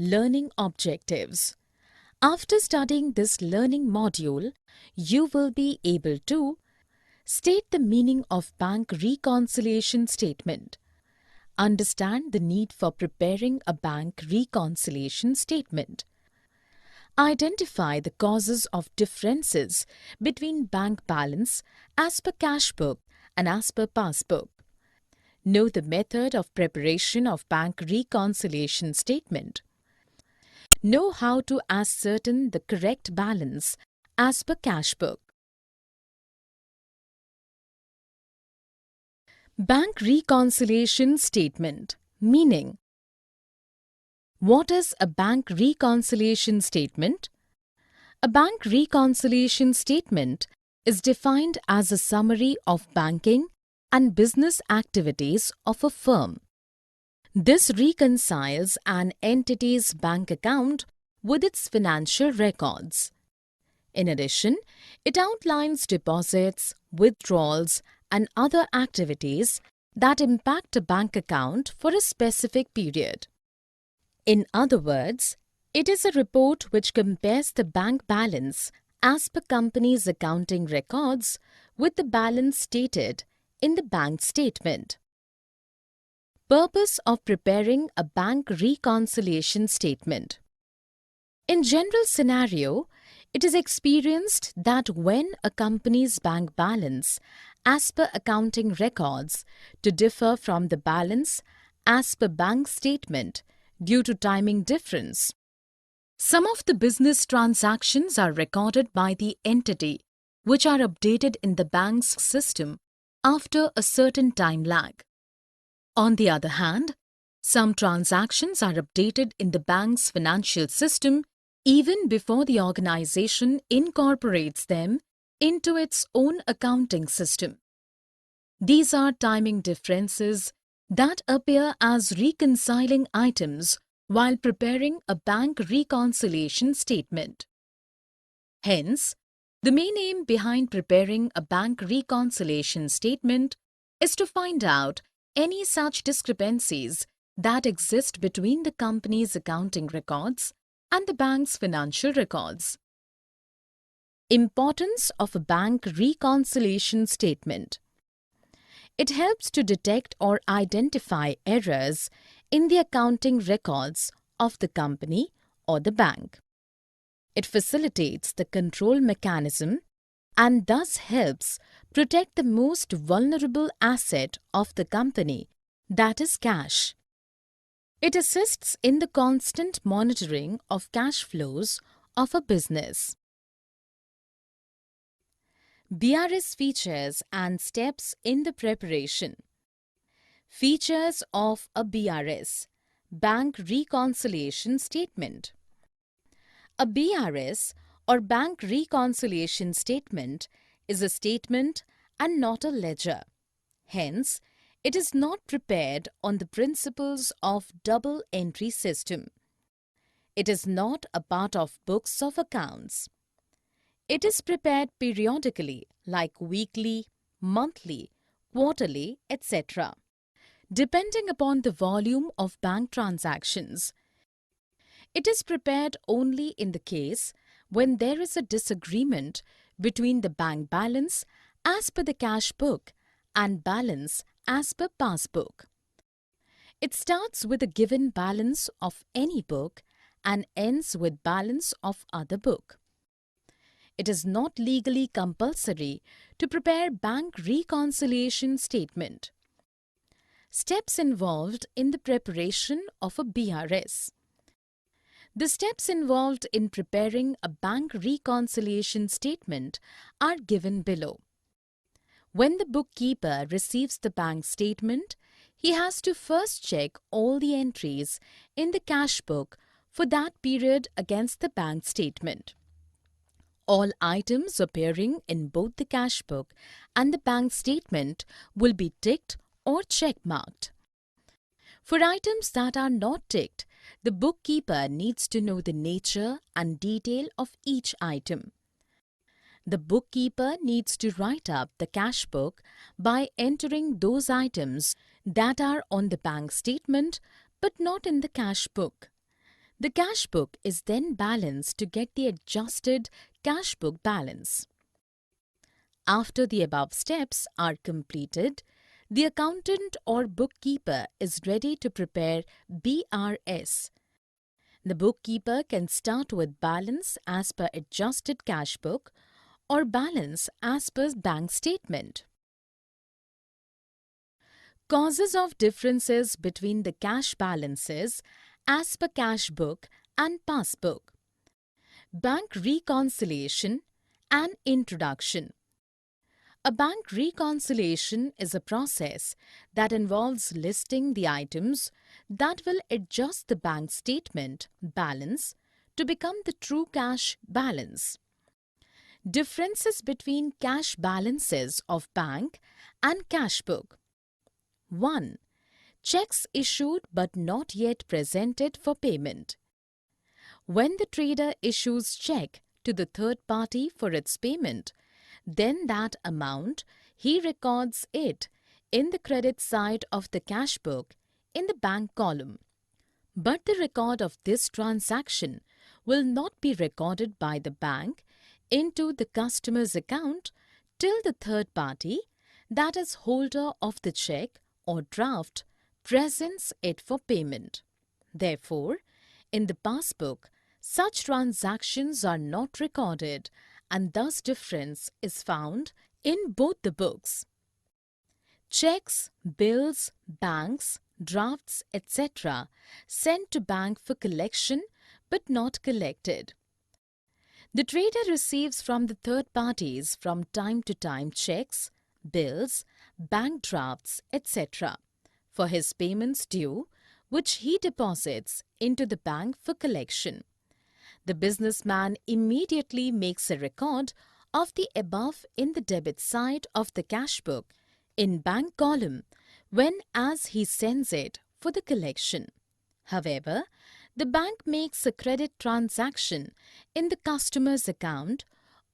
Learning Objectives. After studying this learning module, you will be able to state the meaning of bank reconciliation statement, understand the need for preparing a bank reconciliation statement, identify the causes of differences between bank balance as per cash book and as per passbook, know the method of preparation of bank reconciliation statement, know how to ascertain the correct balance as per cash book. Bank reconciliation statement. Meaning. What is a bank reconciliation statement? A bank reconciliation statement is defined as a summary of banking and business activities of a firm. This reconciles an entity's bank account with its financial records. In addition, it outlines deposits, withdrawals, and other activities that impact a bank account for a specific period. In other words, it is a report which compares the bank balance as per company's accounting records with the balance stated in the bank statement. Purpose of preparing a bank reconciliation statement. In general scenario, it is experienced that when a company's bank balance as per accounting records to differ from the balance as per bank statement due to timing difference. Some of the business transactions are recorded by the entity which are updated in the bank's system after a certain time lag. On the other hand, some transactions are updated in the bank's financial system even before the organization incorporates them into its own accounting system. These are timing differences that appear as reconciling items while preparing a bank reconciliation statement. Hence, the main aim behind preparing a bank reconciliation statement is to find out any such discrepancies that exist between the company's accounting records and the bank's financial records. Importance of a bank reconciliation statement. It helps to detect or identify errors in the accounting records of the company or the bank. It facilitates the control mechanism and thus helps protect the most vulnerable asset of the company, that is cash. It assists in the constant monitoring of cash flows of a business. BRS features and steps in the preparation. Features of a BRS, Bank Reconciliation Statement. A BRS or Bank Reconciliation Statement is a statement and not a ledger. Hence, it is not prepared on the principles of double entry system. It is not a part of books of accounts. It is prepared periodically like weekly, monthly, quarterly, etc. depending upon the volume of bank transactions. It is prepared only in the case when there is a disagreement between the bank balance as per the cash book and balance as per passbook. It starts with a given balance of any book and ends with balance of other book. It is not legally compulsory to prepare bank reconciliation statement. Steps involved in the preparation of a BRS. The steps involved in preparing a bank reconciliation statement are given below. When the bookkeeper receives the bank statement, he has to first check all the entries in the cash book for that period against the bank statement. All items appearing in both the cash book and the bank statement will be ticked or check-marked. For items that are not ticked, the bookkeeper needs to know the nature and detail of each item. The bookkeeper needs to write up the cash book by entering those items that are on the bank statement but not in the cash book. The cash book is then balanced to get the adjusted cash book balance. After the above steps are completed, the accountant or bookkeeper is ready to prepare BRS. The bookkeeper can start with balance as per adjusted cash book or balance as per bank statement. Causes of differences between the cash balances as per cash book and passbook. Bank reconciliation and introduction. A bank reconciliation is a process that involves listing the items that will adjust the bank statement balance to become the true cash balance. Differences between cash balances of bank and cash book. 1. Checks issued but not yet presented for payment. When the trader issues check to the third party for its payment, then that amount he records it in the credit side of the cash book in the bank column. But the record of this transaction will not be recorded by the bank into the customer's account till the third party, that is holder of the check or draft, presents it for payment. Therefore, in the passbook, such transactions are not recorded and thus difference is found in both the books. Checks, bills, banks, drafts, etc. sent to bank for collection but not collected. The trader receives from the third parties from time to time checks, bills, bank drafts, etc. for his payments due, which he deposits into the bank for collection. The businessman immediately makes a record of the above in the debit side of the cash book in bank column when as he sends it for the collection. However, the bank makes a credit transaction in the customer's account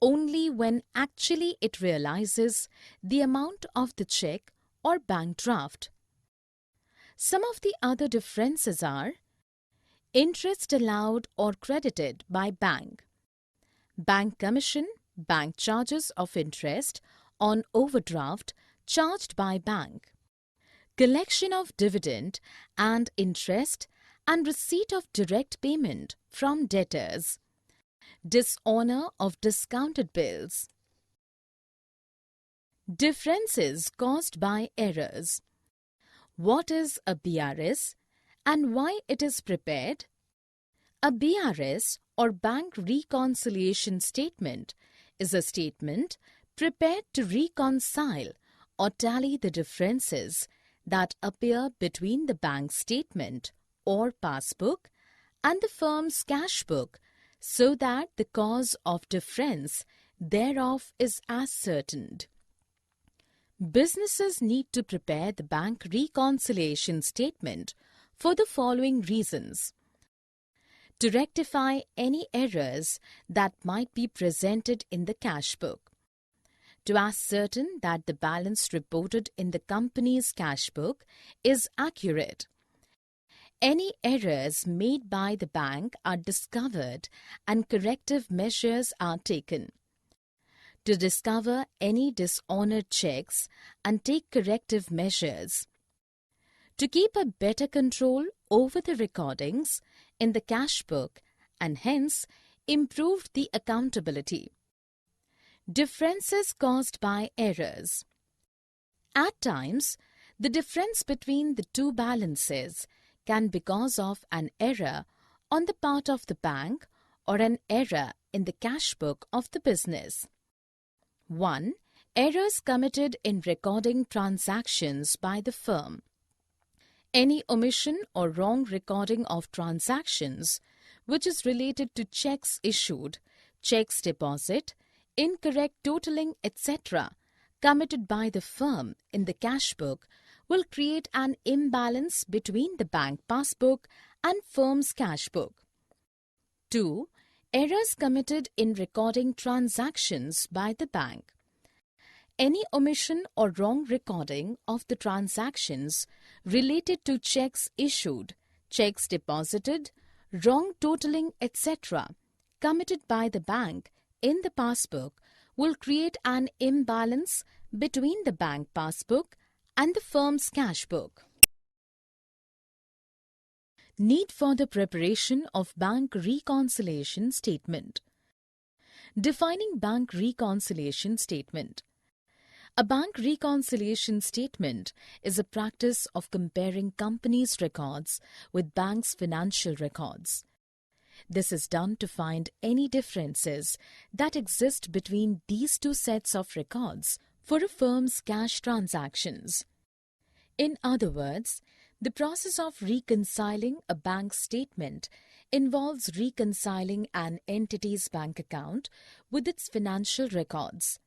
only when actually it realizes the amount of the check or bank draft. Some of the other differences are interest allowed or credited by bank, bank commission, bank charges of interest on overdraft charged by bank, collection of dividend and interest and receipt of direct payment from debtors, dishonor of discounted bills. Differences caused by errors. What is a BRS and why it is prepared? A BRS or Bank Reconciliation Statement is a statement prepared to reconcile or tally the differences that appear between the bank statement or passbook and the firm's cash book so that the cause of difference thereof is ascertained. Businesses need to prepare the bank reconciliation statement for the following reasons: to rectify any errors that might be presented in the cash book, to ascertain that the balance reported in the company's cash book is accurate. Any errors made by the bank are discovered and corrective measures are taken. To discover any dishonored checks and take corrective measures. To keep a better control over the recordings in the cash book and hence improve the accountability. Differences caused by errors. At times, the difference between the two balances can be because of an error on the part of the bank or an error in the cash book of the business. 1. Errors committed in recording transactions by the firm. Any omission or wrong recording of transactions which is related to checks issued, checks deposit, incorrect totaling, etc. committed by the firm in the cash book will create an imbalance between the bank passbook and firm's cash book. 2. Errors committed in recording transactions by the bank. Any omission or wrong recording of the transactions related to checks issued, checks deposited, wrong totaling, etc., committed by the bank in the passbook will create an imbalance between the bank passbook and the firm's cash book. Need for the preparation of bank reconciliation statement. Defining bank reconciliation statement. A bank reconciliation statement is a practice of comparing companies' records with banks' financial records. This is done to find any differences that exist between these two sets of records for a firm's cash transactions. In other words, the process of reconciling a bank statement involves reconciling an entity's bank account with its financial records.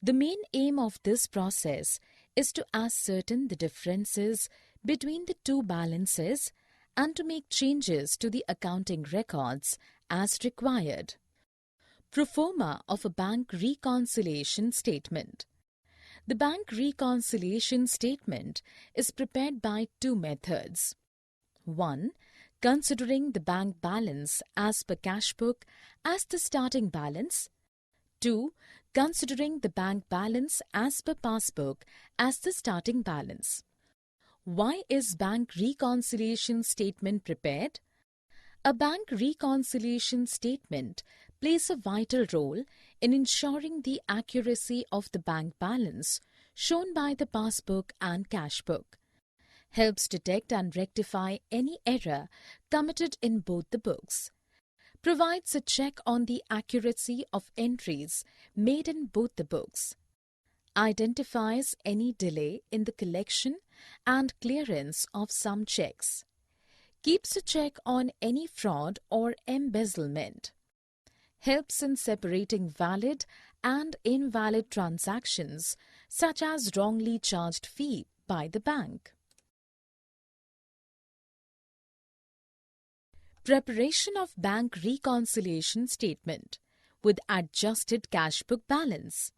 The main aim of this process is to ascertain the differences between the two balances and to make changes to the accounting records as required. Pro forma of a bank reconciliation statement. The bank reconciliation statement is prepared by two methods. 1. Considering the bank balance as per cash book as the starting balance. 2. Considering the bank balance as per passbook as the starting balance. Why is bank reconciliation statement prepared? A bank reconciliation statement plays a vital role in ensuring the accuracy of the bank balance shown by the passbook and cash book, helps detect and rectify any error committed in both the books, provides a check on the accuracy of entries made in both the books, identifies any delay in the collection and clearance of some checks, keeps a check on any fraud or embezzlement, helps in separating valid and invalid transactions such as wrongly charged fee by the bank. Preparation of bank reconciliation statement with adjusted cash book balance.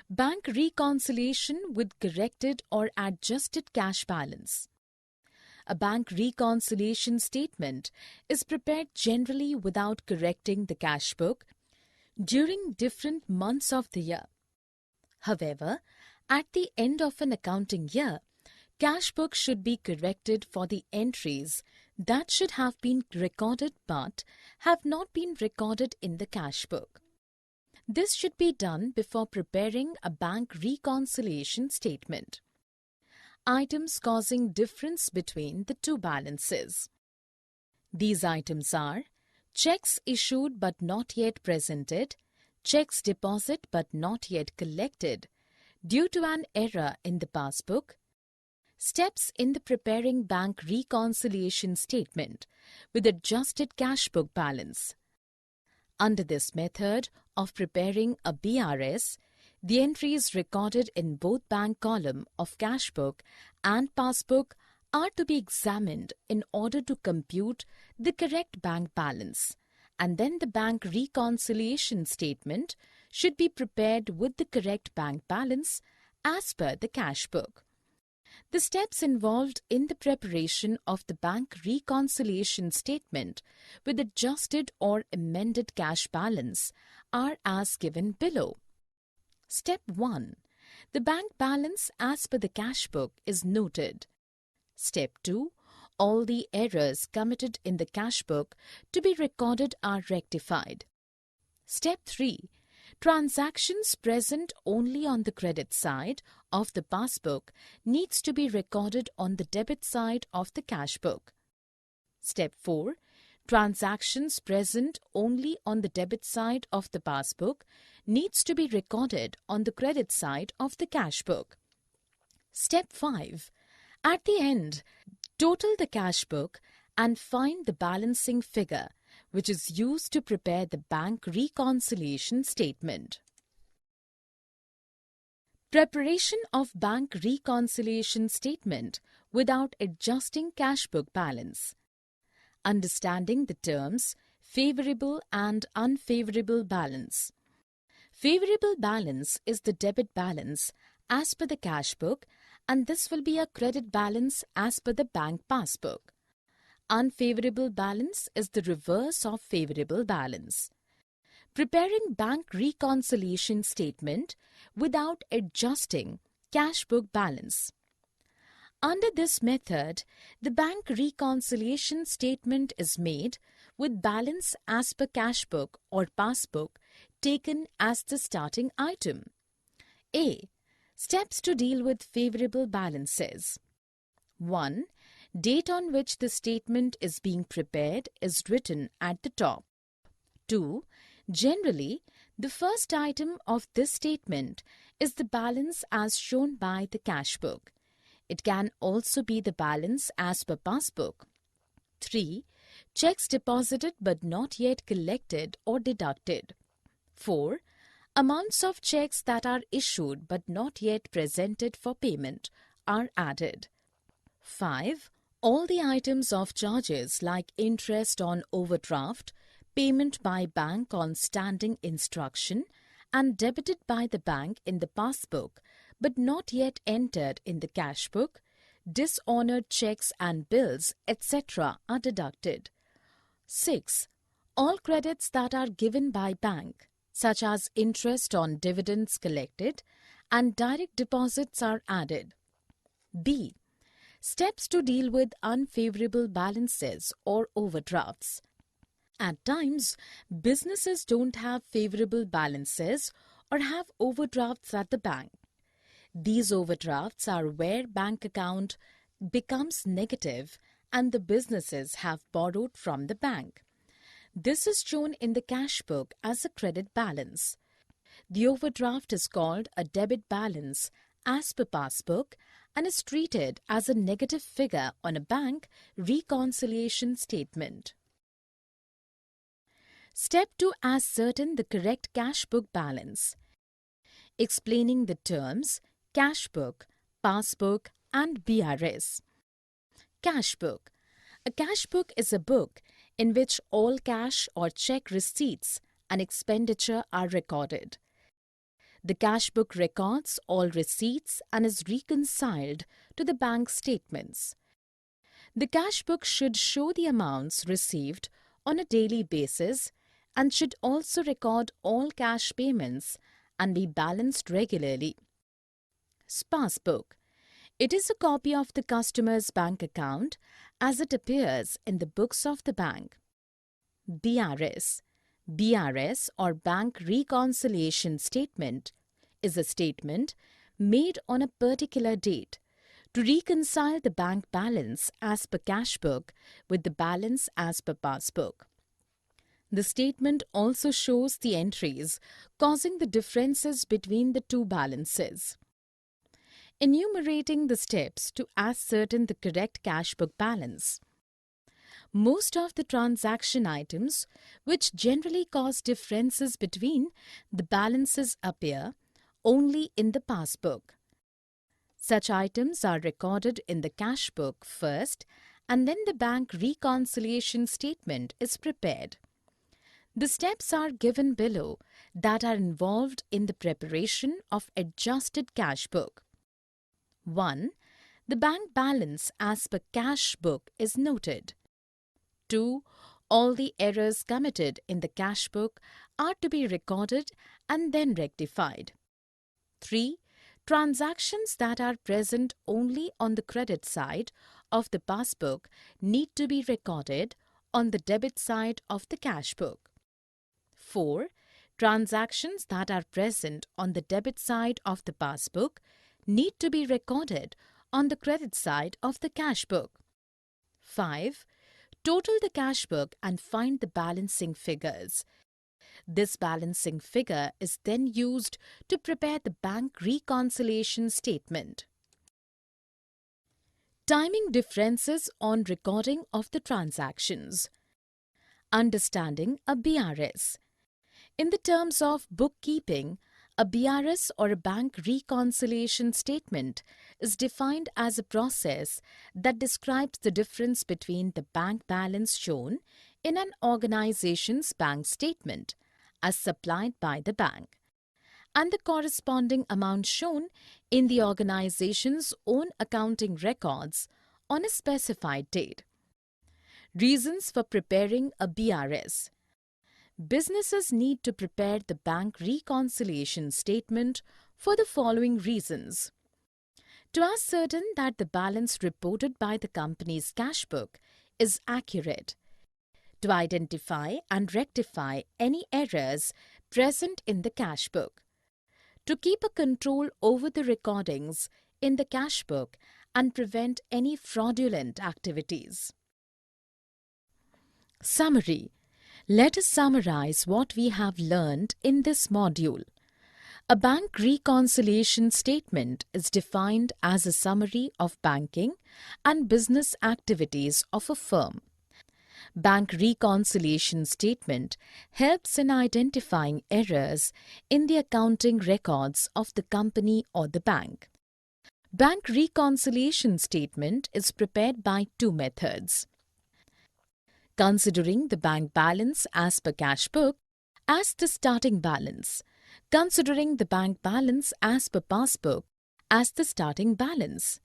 Bank reconciliation with corrected or adjusted cash balance. A bank reconciliation statement is prepared generally without correcting the cash book during different months of the year. However, at the end of an accounting year, cash book should be corrected for the entries that should have been recorded but have not been recorded in the cash book. This should be done before preparing a bank reconciliation statement. Items causing difference between the two balances. These items are checks issued but not yet presented, checks deposited but not yet collected due to an error in the passbook, steps in the preparing bank reconciliation statement with adjusted cash book balance. Under this method of preparing a BRS, the entries recorded in both bank column of cash book and passbook are to be examined in order to compute the correct bank balance, and then the bank reconciliation statement should be prepared with the correct bank balance as per the cash book. The steps involved in the preparation of the bank reconciliation statement with adjusted or amended cash balance are as given below. Step 1. The bank balance as per the cash book is noted. Step 2. All the errors committed in the cash book to be recorded are rectified. Step 3. Transactions present only on the credit side of the passbook needs to be recorded on the debit side of the cash book. Step 4. Transactions present only on the debit side of the passbook needs to be recorded on the credit side of the cash book. Step 5. At the end, total the cash book and find the balancing figure, which is used to prepare the bank reconciliation statement. Preparation of bank reconciliation statement without adjusting cash book balance. Understanding the terms favorable and unfavorable balance. Favorable balance is the debit balance as per the cash book, and this will be a credit balance as per the bank passbook. Unfavorable balance is the reverse of favorable balance. Preparing bank reconciliation statement without adjusting cash book balance. Under this method, the bank reconciliation statement is made with balance as per cash book or passbook taken as the starting item. A. Steps to deal with favorable balances. 1. Date on which the statement is being prepared is written at the top. 2. Generally, the first item of this statement is the balance as shown by the cash book. It can also be the balance as per passbook. 3. Checks deposited but not yet collected or deducted. 4. Amounts of checks that are issued but not yet presented for payment are added. 5. All the items of charges like interest on overdraft, payment by bank on standing instruction, and debited by the bank in the passbook but not yet entered in the cash book, dishonored checks and bills, etc. are deducted. 6. All credits that are given by bank, such as interest on dividends collected and direct deposits are added. B. Steps to deal with unfavorable balances or overdrafts. At times, businesses don't have favorable balances or have overdrafts at the bank. These overdrafts are where bank account becomes negative and the businesses have borrowed from the bank. This is shown in the cash book as a credit balance. The overdraft is called a debit balance as per passbook and is treated as a negative figure on a bank reconciliation statement. Step 2. Ascertain the correct cash book balance. Explaining the terms cash book, passbook and BRS. Cash book. A cash book is a book in which all cash or check receipts and expenditure are recorded. The cash book records all receipts and is reconciled to the bank statements. The cash book should show the amounts received on a daily basis and should also record all cash payments and be balanced regularly. Passbook. It is a copy of the customer's bank account as it appears in the books of the bank. BRS. BRS or Bank Reconciliation Statement is a statement made on a particular date to reconcile the bank balance as per cash book with the balance as per passbook. The statement also shows the entries causing the differences between the two balances. Enumerating the steps to ascertain the correct cash book balance. Most of the transaction items which generally cause differences between the balances appear only in the passbook. Such items are recorded in the cash book first and then the bank reconciliation statement is prepared. The steps are given below that are involved in the preparation of adjusted cash book. 1. The bank balance as per cash book is noted. 2. All the errors committed in the cash book are to be recorded and then rectified. 3. Transactions that are present only on the credit side of the passbook need to be recorded on the debit side of the cash book. 4. Transactions that are present on the debit side of the passbook need to be recorded on the credit side of the cash book. 5. Total the cash book and find the balancing figures. This balancing figure is then used to prepare the bank reconciliation statement. Timing differences on recording of the transactions. Understanding a BRS. In the terms of bookkeeping, a BRS or a bank reconciliation statement is defined as a process that describes the difference between the bank balance shown in an organization's bank statement as supplied by the bank and the corresponding amount shown in the organization's own accounting records on a specified date. Reasons for preparing a BRS. Businesses need to prepare the bank reconciliation statement for the following reasons: to ascertain that the balance reported by the company's cash book is accurate, to identify and rectify any errors present in the cash book, to keep a control over the recordings in the cash book and prevent any fraudulent activities. Summary. Let us summarize what we have learned in this module. A bank reconciliation statement is defined as a summary of banking and business activities of a firm. Bank reconciliation statement helps in identifying errors in the accounting records of the company or the bank. Bank reconciliation statement is prepared by two methods: considering the bank balance as per cash book as the starting balance, considering the bank balance as per passbook as the starting balance.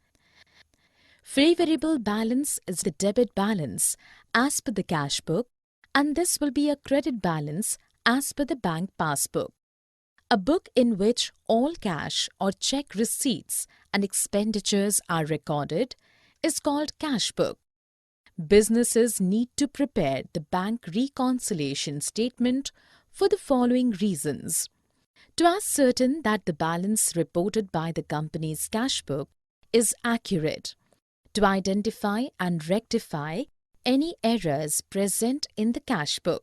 Favorable balance is the debit balance as per the cash book, and this will be a credit balance as per the bank passbook. A book in which all cash or check receipts and expenditures are recorded is called cash book. Businesses need to prepare the bank reconciliation statement for the following reasons: to ascertain that the balance reported by the company's cash book is accurate, to identify and rectify any errors present in the cash book,